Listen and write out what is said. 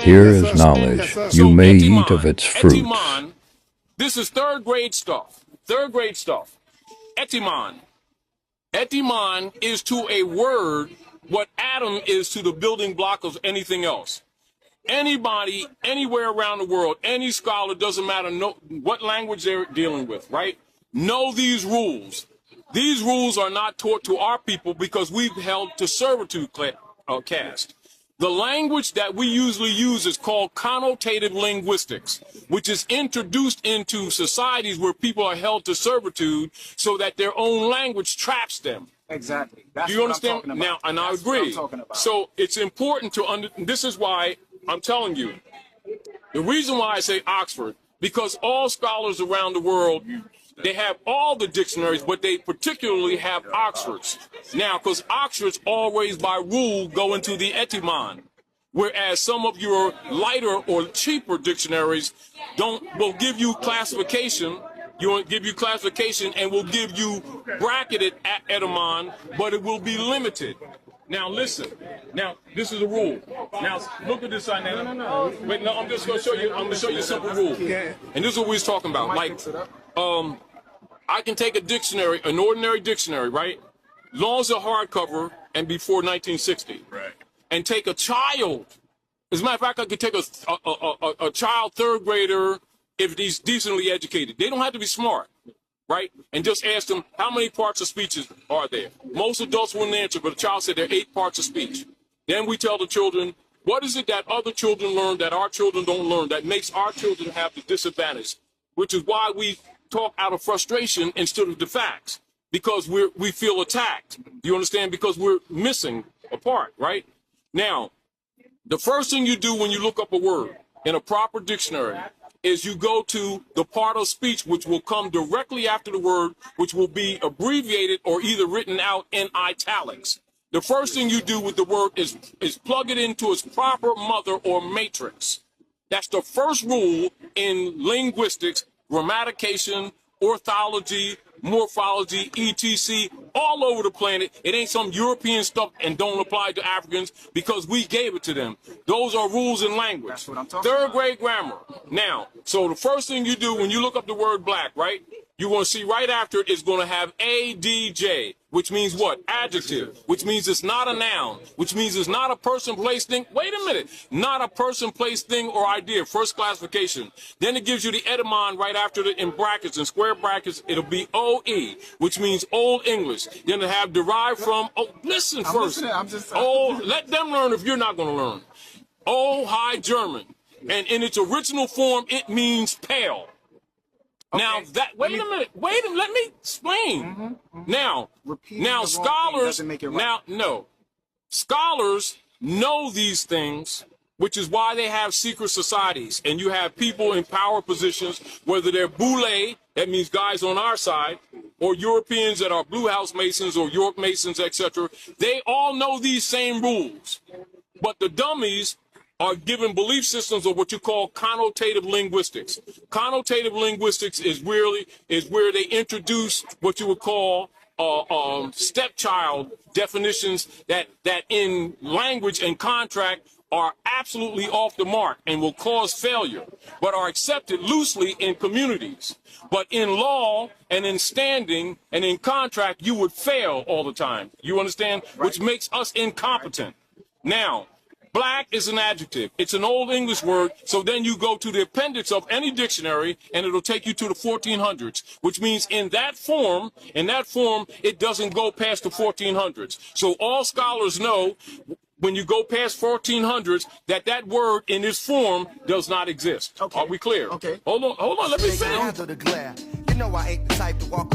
Here is knowledge. You may eat of its fruits. Etimon, this is third grade stuff. Third grade stuff. Etimon. Etimon is to a word what atom is to the building block of anything else. Anybody, anywhere around the world, any scholar, doesn't matter what language they're dealing with, right? Know these rules. These rules are not taught to our people because we've held to servitude caste. The language that we usually use is called connotative linguistics, which is introduced into societies where people are held to servitude so that their own language traps them. Exactly. That's Do you understand? what I'm talking about. Now, and I agree. So it's important to this is why I'm telling you, the reason why I say Oxford, because all scholars around the world, they have all the dictionaries, but they particularly have Oxfords. Now, because Oxfords always by rule go into the Etimon, whereas some of your lighter or cheaper dictionaries will give you classification. Give you classification and will give you bracketed Etimon, but it will be limited. Now listen. Now this is a rule. Now look at this. No. Wait, no. I'm just going to show you. I'm going to show you a simple rule. And this is what we was talking about. Like, I can take a dictionary, an ordinary dictionary, right? Long as a hardcover and before 1960, right? And take a child. As a matter of fact, I could take a child third grader if he's decently educated. They don't have to be smart. Right? And just ask them, how many parts of speech are there? Most adults wouldn't answer, but a child said there are 8 parts of speech. Then we tell the children, what is it that other children learn that our children don't learn that makes our children have the disadvantage? Which is why we talk out of frustration instead of the facts. Because we feel attacked. You understand? Because we're missing a part, right? Now, the first thing you do when you look up a word in a proper dictionary is you go to the part of speech which will come directly after the word, which will be abbreviated or either written out in italics. The first thing you do with the word is plug it into its proper mother or matrix. That's the first rule in linguistics, grammatication, orthology, morphology, etc., all over the planet. It ain't some European stuff and don't apply to Africans because we gave it to them. Those are rules in language. That's what I'm talking Third about. grade grammar. Now, so the first thing you do when you look up the word black, right? You're going to see right after it is going to have ADJ, which means what? Adjective, which means it's not a noun, which means it's not a person, place, thing. Wait a minute. Not a person, place, thing, or idea. First classification. Then it gives you the etymon right after it in brackets, in square brackets. It'll be OE, which means Old English. Then it'll have derived from, listen first. Let them learn if you're not going to learn. Old High German. And in its original form, it means pale. Okay. Now wait a minute, let me explain. Now scholars, scholars know these things, which is why they have secret societies. And you have people in power positions, whether they're Boule, that means guys on our side, or Europeans that are Blue House Masons or York Masons, etc. They all know these same rules. But the dummies are given belief systems of what you call connotative linguistics. Connotative linguistics is where they introduce what you would call stepchild definitions that in language and contract are absolutely off the mark and will cause failure, but are accepted loosely in communities. But in law and in standing and in contract, you would fail all the time. You understand? Right. Which makes us incompetent. Now, black is an adjective. It's an Old English word. So then you go to the appendix of any dictionary and it'll take you to the 1400s, which means in that form, it doesn't go past the 1400s. So all scholars know when you go past 1400s that word in this form does not exist. Okay. Are we clear? Okay. Hold on. Let me finish. You know I ain't the type to walk